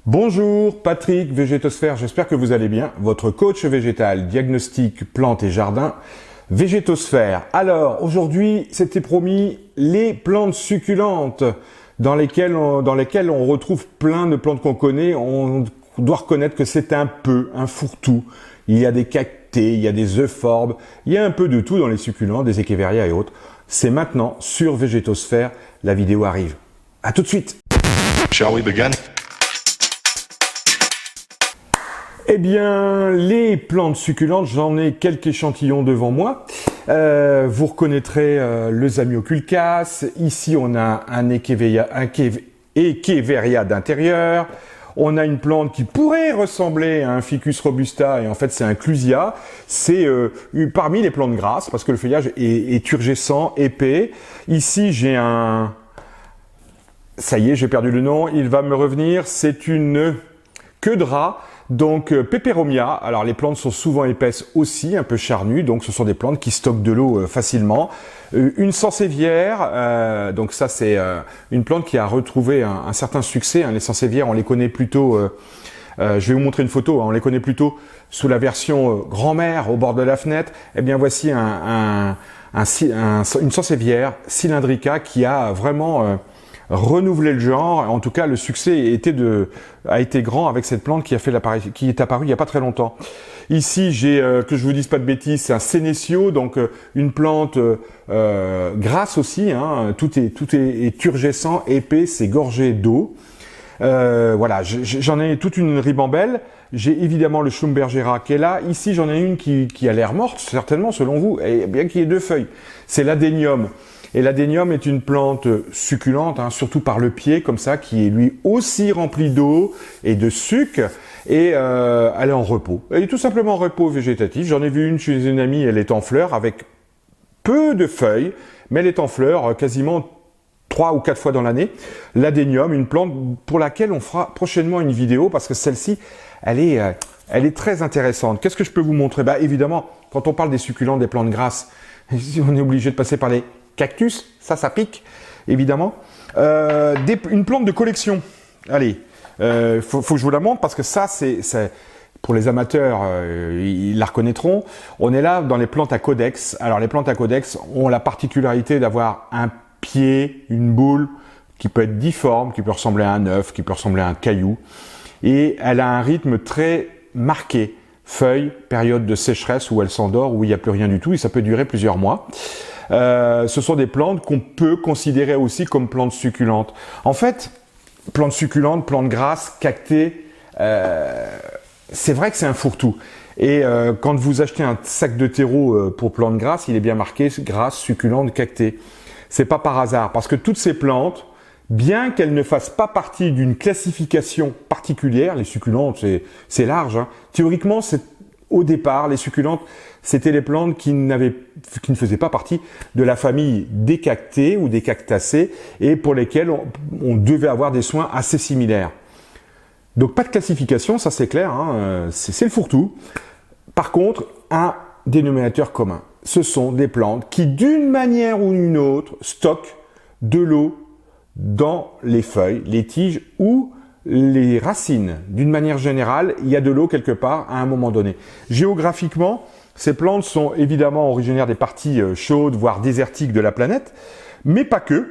Bonjour, Patrick, Végétosphère, j'espère que vous allez bien. Votre coach végétal, diagnostic, plantes et jardin, Végétosphère. Alors, aujourd'hui, c'était promis, les plantes succulentes dans lesquelles on retrouve plein de plantes qu'on connaît. On doit reconnaître que c'est un peu un fourre-tout. Il y a des cactés, il y a des euphorbes, il y a un peu de tout dans les succulents, des écheveria et autres. C'est maintenant sur Végétosphère, la vidéo arrive. À tout de suite. Shall we begin? Eh bien, les plantes succulentes, j'en ai quelques échantillons devant moi. Vous reconnaîtrez le Zamioculcas. Ici, on a un Echeveria d'intérieur. On a une plante qui pourrait ressembler à un Ficus robusta, et en fait, c'est un Clusia. C'est parmi les plantes grasses, parce que le feuillage est turgescent, épais. Ici, j'ai un... Ça y est, j'ai perdu le nom. Il va me revenir. C'est une queue de rat. Donc Peperomia, alors les plantes sont souvent épaisses aussi, un peu charnues, donc ce sont des plantes qui stockent de l'eau facilement. Une sansevieria, donc ça c'est une plante qui a retrouvé un certain succès. Les sansevieria, on les connaît plutôt, je vais vous montrer une photo, on les connaît plutôt sous la version grand-mère au bord de la fenêtre. Eh bien voici une sansevieria cylindrica qui a vraiment... renouveler le genre. En tout cas, le succès a été grand avec cette plante qui est apparue il n'y a pas très longtemps. Ici, j'ai, que je vous dise pas de bêtises, c'est un Senecio, donc une plante grasse aussi. Tout est turgescent, épais, c'est gorgé d'eau. Voilà, j'en ai toute une ribambelle. J'ai évidemment le Schlumbergera qui est là. Ici, j'en ai une qui a l'air morte, certainement, selon vous, et bien qu'il y ait deux feuilles. C'est l'adénium. Et l'adénium est une plante succulente, surtout par le pied, comme ça, qui est lui aussi remplie d'eau et de sucre. Et elle est en repos. Elle est tout simplement en repos végétatif. J'en ai vu une chez une amie, elle est en fleurs, avec peu de feuilles, mais elle est en fleurs quasiment 3 ou 4 fois dans l'année. L'adénium, une plante pour laquelle on fera prochainement une vidéo, parce que celle-ci, elle est très intéressante. Qu'est-ce que je peux vous montrer? Évidemment, quand on parle des succulents, des plantes grasses, on est obligé de passer par les cactus, ça pique, évidemment. Une plante de collection. Allez, faut que je vous la montre, parce que ça, c'est pour les amateurs, ils la reconnaîtront. On est là dans les plantes à codex. Alors, les plantes à codex ont la particularité d'avoir un pied, une boule, qui peut être difforme, qui peut ressembler à un œuf, qui peut ressembler à un caillou. Et elle a un rythme très marqué. Feuille, période de sécheresse où elle s'endort, où il n'y a plus rien du tout, et ça peut durer plusieurs mois. Ce sont des plantes qu'on peut considérer aussi comme plantes succulentes. En fait, plantes succulentes, plantes grasses, cactées, c'est vrai que c'est un fourre-tout. Et quand vous achetez un sac de terreau pour plantes grasses, il est bien marqué grasse, succulente, cactée. C'est pas par hasard, parce que toutes ces plantes, bien qu'elles ne fassent pas partie d'une classification particulière, les succulentes, c'est large. Théoriquement, au départ, les succulentes, c'était les plantes qui ne faisaient pas partie de la famille des cactées ou des cactacées, et pour lesquelles on devait avoir des soins assez similaires. Donc pas de classification, ça c'est clair, c'est le fourre-tout. Par contre, un dénominateur commun, ce sont des plantes qui, d'une manière ou d'une autre, stockent de l'eau dans les feuilles, les tiges ou les racines. D'une manière générale, il y a de l'eau quelque part à un moment donné. Géographiquement, ces plantes sont évidemment originaires des parties chaudes, voire désertiques de la planète, mais pas que.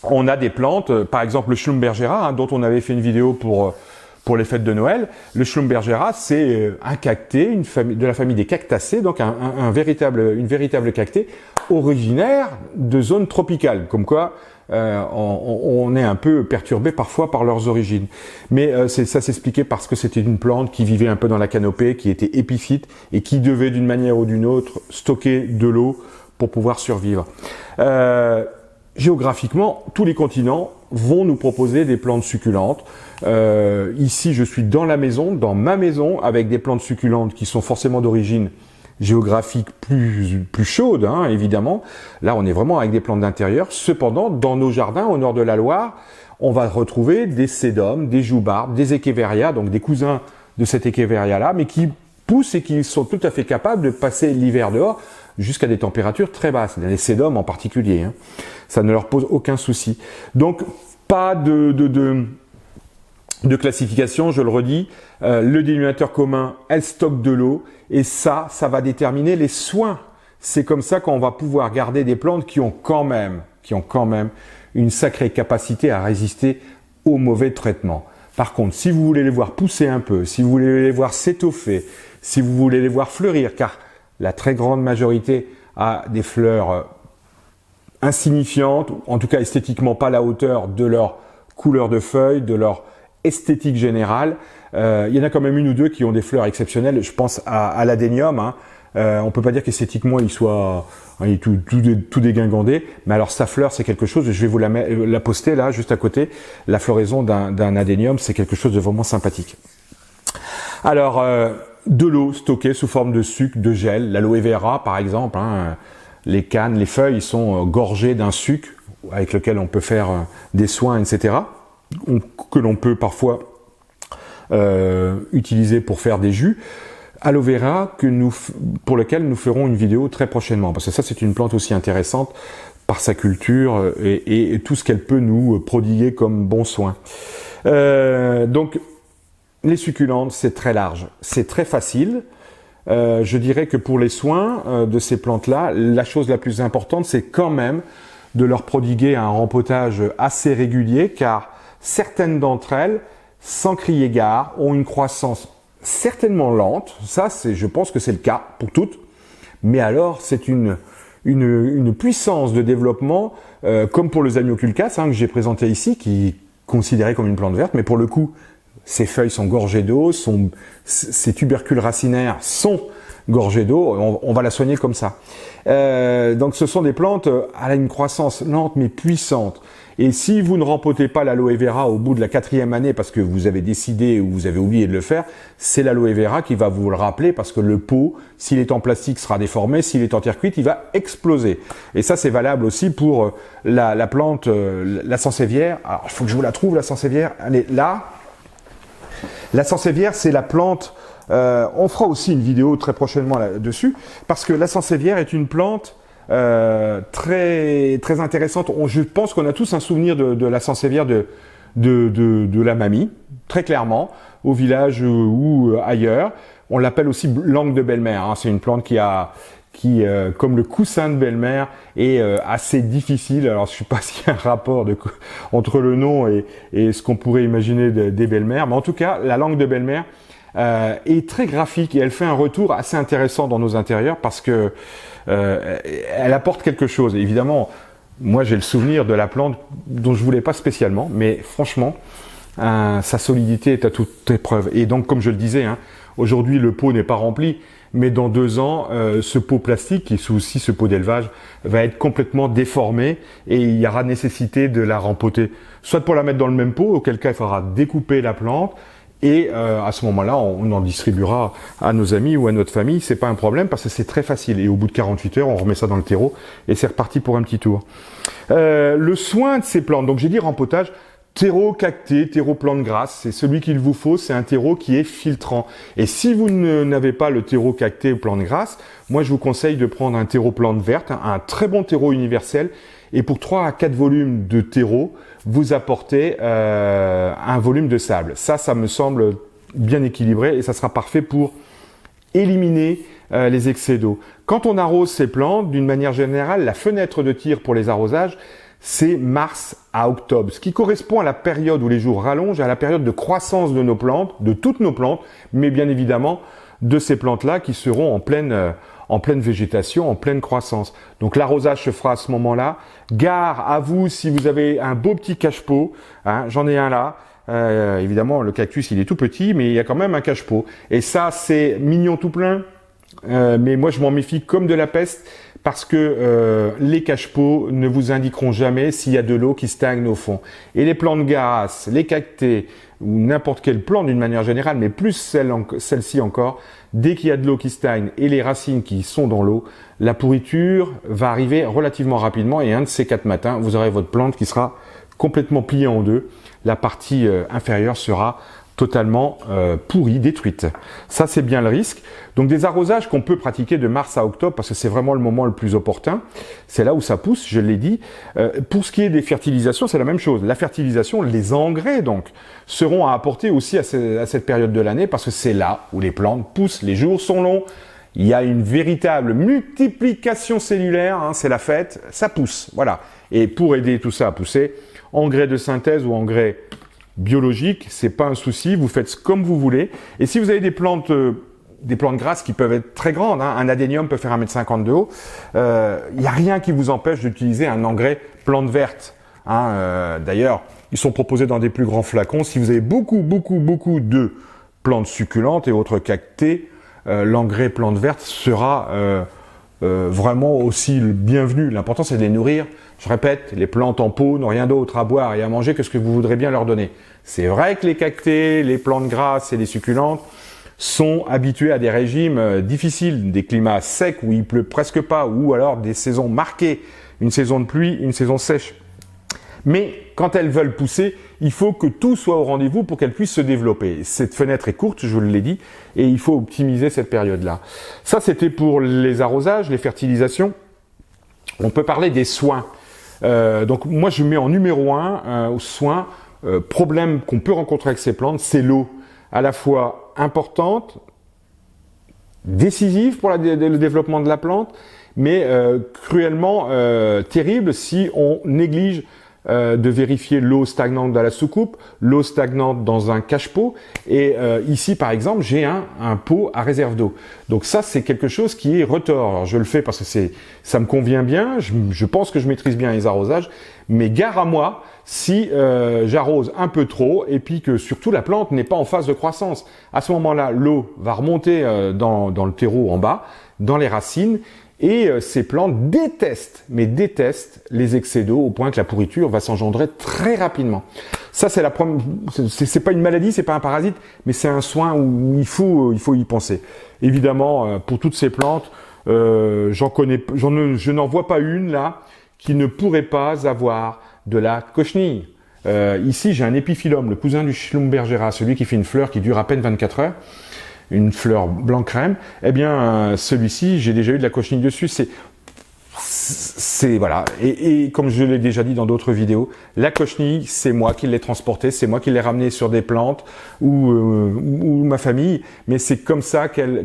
On a des plantes, par exemple le Schlumbergera, dont on avait fait une vidéo pour les fêtes de Noël. Le Schlumbergera, c'est un cacté, de la famille des cactacées, donc une véritable cactée originaire de zones tropicales, comme quoi on est un peu perturbé parfois par leurs origines. Mais ça s'expliquait parce que c'était une plante qui vivait un peu dans la canopée, qui était épiphyte et qui devait d'une manière ou d'une autre stocker de l'eau pour pouvoir survivre. Géographiquement, tous les continents vont nous proposer des plantes succulentes. Ici, je suis dans ma maison, avec des plantes succulentes qui sont forcément d'origine géographique plus chaude, évidemment. Là, on est vraiment avec des plantes d'intérieur. Cependant, dans nos jardins, au nord de la Loire, on va retrouver des sédums, des joubarbes, des écheveria, donc des cousins de cet écheveria-là, mais qui poussent et qui sont tout à fait capables de passer l'hiver dehors jusqu'à des températures très basses, les sédums en particulier. Ça ne leur pose aucun souci. Donc, pas de de classification, je le redis, le dénominateur commun, elle stocke de l'eau, et ça va déterminer les soins. C'est comme ça qu'on va pouvoir garder des plantes qui ont quand même une sacrée capacité à résister aux mauvais traitements. Par contre, si vous voulez les voir pousser un peu, si vous voulez les voir s'étoffer, si vous voulez les voir fleurir, car la très grande majorité a des fleurs insignifiantes, en tout cas esthétiquement pas à la hauteur de leur couleur de feuilles, de leur esthétique générale. Il y en a quand même une ou deux qui ont des fleurs exceptionnelles. Je pense à l'adénium. Hein. On peut pas dire qu'esthétiquement il est tout dégingandé, mais alors sa fleur c'est quelque chose. Je vais vous la poster là, juste à côté. La floraison d'un adénium, c'est quelque chose de vraiment sympathique. Alors de l'eau stockée sous forme de sucre, de gel, l'aloe vera par exemple. Hein, les cannes, les feuilles sont gorgées d'un sucre avec lequel on peut faire des soins, etc. Que l'on peut parfois utiliser pour faire des jus. Aloe vera pour lequel nous ferons une vidéo très prochainement, parce que ça c'est une plante aussi intéressante par sa culture et tout ce qu'elle peut nous prodiguer comme bon soin. Donc les succulentes c'est très large, c'est très facile. Je dirais que pour les soins de ces plantes-là, la chose la plus importante c'est quand même de leur prodiguer un rempotage assez régulier, car certaines d'entre elles, sans crier gare, ont une croissance certainement lente. Ça, je pense que c'est le cas pour toutes. Mais alors, c'est une puissance de développement, comme pour le Zamioculcas, hein, que j'ai présenté ici, qui est considéré comme une plante verte. Mais pour le coup, ses feuilles sont gorgées d'eau, ses tubercules racinaires sont gorgées d'eau. On va la soigner comme ça. Donc, ce sont des plantes à une croissance lente mais puissante. Et si vous ne rempotez pas l'aloe vera au bout de la 4e année parce que vous avez décidé ou vous avez oublié de le faire, c'est l'aloe vera qui va vous le rappeler, parce que le pot, s'il est en plastique, sera déformé, s'il est en terre cuite, il va exploser. Et ça, c'est valable aussi pour la plante, la sansevieria. Alors, il faut que je vous la trouve, la sansevieria. Elle est là. La sansevieria, c'est la plante... on fera aussi une vidéo très prochainement là-dessus, parce que la sansevieria est une plante très très intéressante. Je pense qu'on a tous un souvenir de la sansevieria de la mamie, très clairement, au village ou ailleurs. On l'appelle aussi langue de belle-mère. Hein. C'est une plante qui comme le coussin de belle-mère, est assez difficile. Alors, je ne sais pas s'il y a un rapport entre le nom et ce qu'on pourrait imaginer des belles-mères, mais en tout cas, la langue de belle-mère est très graphique et elle fait un retour assez intéressant dans nos intérieurs, parce que elle apporte quelque chose. Évidemment, moi j'ai le souvenir de la plante dont je voulais pas spécialement, mais franchement, sa solidité est à toute épreuve. Et donc, comme je le disais, hein, aujourd'hui le pot n'est pas rempli, mais dans 2 ans, ce pot plastique, qui est aussi ce pot d'élevage, va être complètement déformé et il y aura nécessité de la rempoter, soit pour la mettre dans le même pot, auquel cas il faudra découper la plante. Et à ce moment-là, on en distribuera à nos amis ou à notre famille. C'est pas un problème, parce que c'est très facile. Et au bout de 48 heures, on remet ça dans le terreau et c'est reparti pour un petit tour. Le soin de ces plantes, donc j'ai dit rempotage, terreau cacté, terreau plante grasse, c'est celui qu'il vous faut. C'est un terreau qui est filtrant. Et si vous n'avez pas le terreau cacté ou plante grasse, moi je vous conseille de prendre un terreau plante verte, un très bon terreau universel. Et pour 3 à 4 volumes de terreau, vous apportez un volume de sable. Ça me semble bien équilibré et ça sera parfait pour éliminer les excès d'eau. Quand on arrose ces plantes, d'une manière générale, la fenêtre de tir pour les arrosages, c'est mars à octobre, ce qui correspond à la période où les jours rallongent, à la période de croissance de nos plantes, de toutes nos plantes, mais bien évidemment de ces plantes-là qui seront en pleine végétation, en pleine croissance. Donc l'arrosage se fera à ce moment-là. Gare à vous si vous avez un beau petit cache-pot, hein, j'en ai un là. Évidemment, le cactus, il est tout petit, mais il y a quand même un cache-pot. Et ça, c'est mignon tout plein, mais moi, je m'en méfie comme de la peste, parce que les cache-pots ne vous indiqueront jamais s'il y a de l'eau qui stagne au fond. Et les plantes grasses, les cactés, ou n'importe quelle plante d'une manière générale, mais plus celle-ci encore, dès qu'il y a de l'eau qui stagne et les racines qui sont dans l'eau, la pourriture va arriver relativement rapidement, et un de ces 4 matins, vous aurez votre plante qui sera complètement pliée en 2. La partie inférieure sera totalement pourries, détruites. Ça, c'est bien le risque. Donc des arrosages qu'on peut pratiquer de mars à octobre, parce que c'est vraiment le moment le plus opportun. C'est là où ça pousse, je l'ai dit. Pour ce qui est des fertilisations, c'est la même chose. La fertilisation, les engrais, donc, seront à apporter aussi à cette période de l'année, parce que c'est là où les plantes poussent. Les jours sont longs. Il y a une véritable multiplication cellulaire, hein, c'est la fête, ça pousse, voilà. Et pour aider tout ça à pousser, engrais de synthèse ou engrais biologiques, c'est pas un souci, vous faites comme vous voulez. Et si vous avez des plantes grasses qui peuvent être très grandes, hein, un adénium peut faire 1,50 m de haut, il n'y a rien qui vous empêche d'utiliser un engrais plante verte. Hein, d'ailleurs, ils sont proposés dans des plus grands flacons. Si vous avez beaucoup de plantes succulentes et autres cactées, l'engrais plante verte sera vraiment aussi le bienvenu. L'important, c'est de les nourrir. Je répète, les plantes en pot n'ont rien d'autre à boire et à manger que ce que vous voudrez bien leur donner. C'est vrai que les cactées, les plantes grasses et les succulentes sont habitués à des régimes difficiles, des climats secs où il pleut presque pas, ou alors des saisons marquées, une saison de pluie, une saison sèche. Mais quand elles veulent pousser, il faut que tout soit au rendez-vous pour qu'elles puissent se développer. Cette fenêtre est courte, je l'ai dit, et il faut optimiser cette période-là. Ça, c'était pour les arrosages, les fertilisations. On peut parler des soins. Donc moi, je mets en numéro 1 soins, problème qu'on peut rencontrer avec ces plantes, c'est l'eau. À la fois importante, décisive pour le développement de la plante, mais cruellement terrible si on néglige de vérifier l'eau stagnante dans la soucoupe, l'eau stagnante dans un cache-pot, et ici par exemple j'ai un pot à réserve d'eau. Donc ça c'est quelque chose qui est retors. Alors je le fais parce que ça me convient bien, je pense que je maîtrise bien les arrosages, mais gare à moi si j'arrose un peu trop et puis que surtout la plante n'est pas en phase de croissance. À ce moment-là, l'eau va remonter dans le terreau en bas, dans les racines, et ces plantes détestent les excès d'eau au point que la pourriture va s'engendrer très rapidement. Ça, c'est c'est pas une maladie, c'est pas un parasite, mais c'est un soin où il faut y penser. Évidemment, pour toutes ces plantes, je n'en vois pas une là qui ne pourrait pas avoir de la cochenille. Ici, j'ai un épiphyllum, le cousin du Schlumbergera, celui qui fait une fleur qui dure à peine 24 heures. Une fleur blanc crème, eh bien celui-ci, j'ai déjà eu de la cochenille dessus. C'est voilà. Et comme je l'ai déjà dit dans d'autres vidéos, la cochenille, c'est moi qui l'ai transportée, c'est moi qui l'ai ramenée sur des plantes ou ma famille. Mais c'est comme ça qu'elle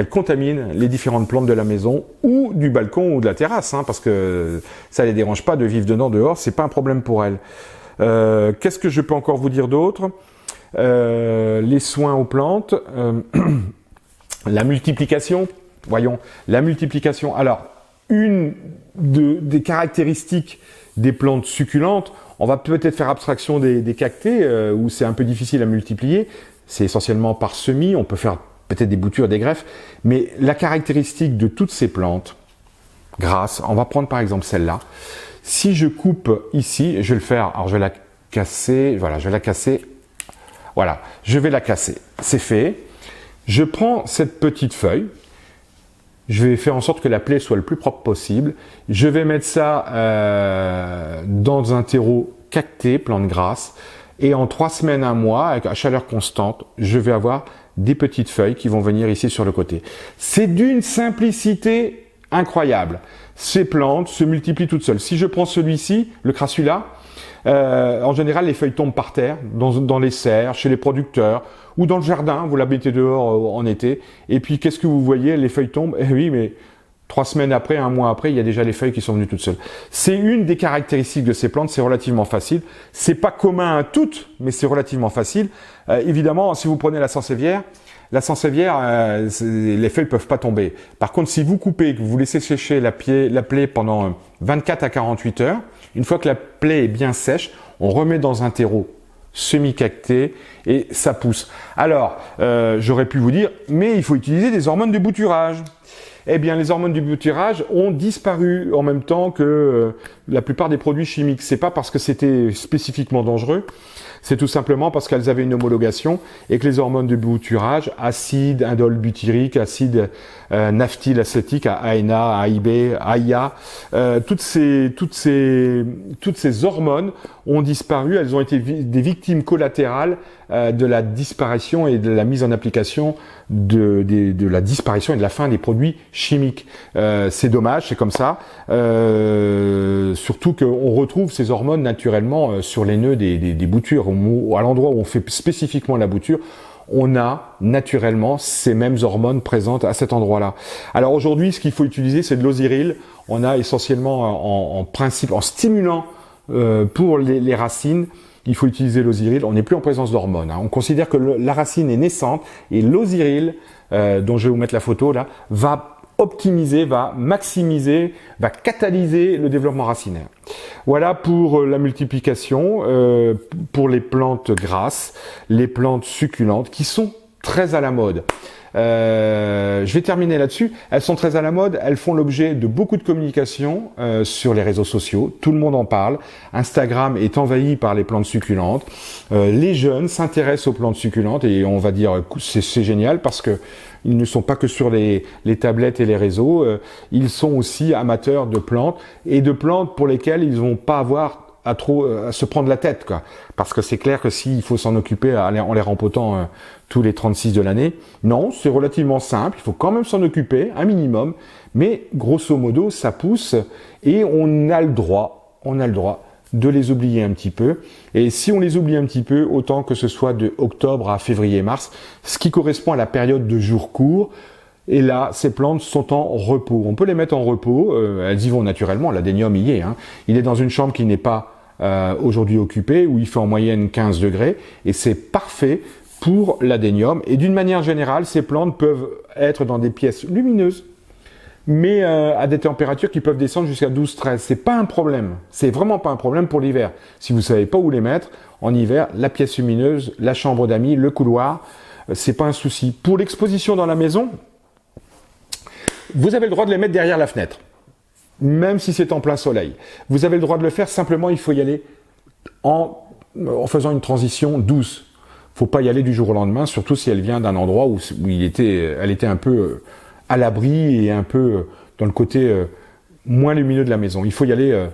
contamine les différentes plantes de la maison ou du balcon ou de la terrasse, hein, parce que ça les dérange pas de vivre dedans, dehors, c'est pas un problème pour elles. Qu'est-ce que je peux encore vous dire d'autre ? Les soins aux plantes, la multiplication, voyons, la multiplication. Alors, une des caractéristiques des plantes succulentes, on va peut-être faire abstraction des cactées, où c'est un peu difficile à multiplier, c'est essentiellement par semis, on peut faire peut-être des boutures, des greffes, mais la caractéristique de toutes ces plantes grasses, on va prendre par exemple celle-là, si je coupe ici, je vais le faire, alors je vais la casser, voilà, je vais la casser. Voilà, je vais la casser. C'est fait. Je prends cette petite feuille. Je vais faire en sorte que la plaie soit le plus propre possible. Je vais mettre ça dans un terreau cacté, plante grasse. Et en 3 semaines, 1 mois, à chaleur constante, je vais avoir des petites feuilles qui vont venir ici sur le côté. C'est d'une simplicité incroyable. Ces plantes se multiplient toutes seules. Si je prends celui-ci, le crassula, en général, les feuilles tombent par terre, dans les serres, chez les producteurs, ou dans le jardin, vous la mettez dehors en été, et puis qu'est-ce que vous voyez? Les feuilles tombent, eh oui, mais 3 semaines après, 1 mois après, il y a déjà les feuilles qui sont venues toutes seules. C'est une des caractéristiques de ces plantes, c'est relativement facile. C'est pas commun à toutes, mais c'est relativement facile. Évidemment, si vous prenez la sansevieria, les feuilles peuvent pas tomber. Par contre, si vous coupez, que vous laissez sécher la plaie pendant 24 à 48 heures, une fois que la plaie est bien sèche, on remet dans un terreau semi-cacté et ça pousse. Alors, j'aurais pu vous dire, mais il faut utiliser des hormones de bouturage. Eh bien, les hormones du bouturage ont disparu en même temps que la plupart des produits chimiques. C'est pas parce que c'était spécifiquement dangereux, C'est tout simplement parce qu'elles avaient une homologation et que les hormones de bouturage, acide indole butyrique, acide naphthylacétique, ANA, AIB, AIA, toutes ces hormones ont disparu. Elles ont été des victimes collatérales de la disparition et de la mise en application de la disparition et de la fin des produits chimiques. C'est dommage, c'est comme ça. Surtout qu'on retrouve ces hormones naturellement sur les nœuds des boutures, à l'endroit où on fait spécifiquement la bouture. On a naturellement ces mêmes hormones présentes à cet endroit-là. Alors aujourd'hui, ce qu'il faut utiliser, c'est de l'Oziryl. On a essentiellement en principe, en stimulant pour les racines, il faut utiliser l'Oziryl. On n'est plus en présence d'hormones. On considère que la racine est naissante et l'Oziryl, dont je vais vous mettre la photo là, va optimiser, va maximiser, va catalyser le développement racinaire. Voilà pour la multiplication, pour les plantes grasses, les plantes succulentes qui sont très à la mode. Je vais terminer là-dessus. Elles sont très à la mode, elles font l'objet de beaucoup de communication sur les réseaux sociaux. Tout le monde en parle. Instagram est envahi par les plantes succulentes. Les jeunes s'intéressent aux plantes succulentes et on va dire c'est génial parce que ils ne sont pas que sur les tablettes et les réseaux. Ils sont aussi amateurs de plantes et de plantes pour lesquelles ils vont pas avoir à se prendre la tête, quoi. Parce que c'est clair que s'il faut s'en occuper en les rempotant tous les 36 de l'année, non, c'est relativement simple, il faut quand même s'en occuper, un minimum, mais grosso modo, ça pousse et on a le droit de les oublier un petit peu. Et si on les oublie un petit peu, autant que ce soit de octobre à février-mars, ce qui correspond à la période de jours courts. Et là, ces plantes sont en repos. On peut les mettre en repos, elles y vont naturellement, l'adénium y est. Il est dans une chambre qui n'est pas aujourd'hui occupée, où il fait en moyenne 15 degrés, et c'est parfait pour l'adénium. Et d'une manière générale, ces plantes peuvent être dans des pièces lumineuses, mais à des températures qui peuvent descendre jusqu'à 12-13. C'est pas un problème, c'est vraiment pas un problème pour l'hiver. Si vous savez pas où les mettre, en hiver, la pièce lumineuse, la chambre d'amis, le couloir, c'est pas un souci. Pour l'exposition dans la maison, vous avez le droit de les mettre derrière la fenêtre, même si c'est en plein soleil. Vous avez le droit de le faire, simplement il faut y aller en faisant une transition douce. Faut pas y aller du jour au lendemain, surtout si elle vient d'un endroit où elle était un peu à l'abri et un peu dans le côté moins lumineux de la maison. Il faut y aller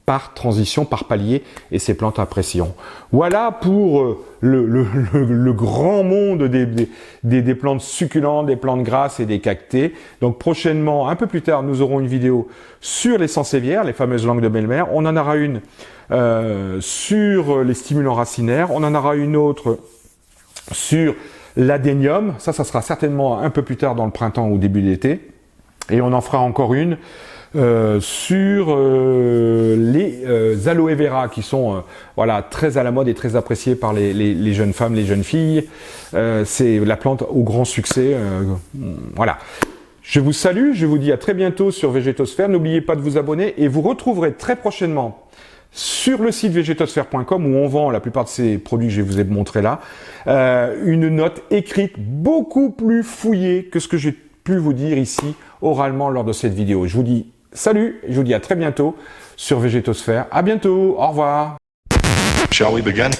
par transition, par palier, et ces plantes apprécieront. Voilà pour le grand monde des plantes succulentes, des plantes grasses et des cactées. Donc prochainement, un peu plus tard, nous aurons une vidéo sur les sansevieres, les fameuses langues de belle-mère. On en aura une sur les stimulants racinaires. On en aura une autre sur l'adénium. Ça sera certainement un peu plus tard dans le printemps ou début d'été. Et on en fera encore une sur les aloe vera qui sont voilà, très à la mode et très appréciées par les jeunes femmes, les jeunes filles. C'est la plante au grand succès. Voilà. Je vous salue, je vous dis à très bientôt sur Végétosphère. N'oubliez pas de vous abonner et vous retrouverez très prochainement sur le site végétosphère.com où on vend la plupart de ces produits que je vous ai montrés là, une note écrite beaucoup plus fouillée que ce que j'ai pu vous dire ici oralement lors de cette vidéo. Je vous dis salut, je vous dis à très bientôt sur Végétosphère. À bientôt, au revoir. Shall we begin?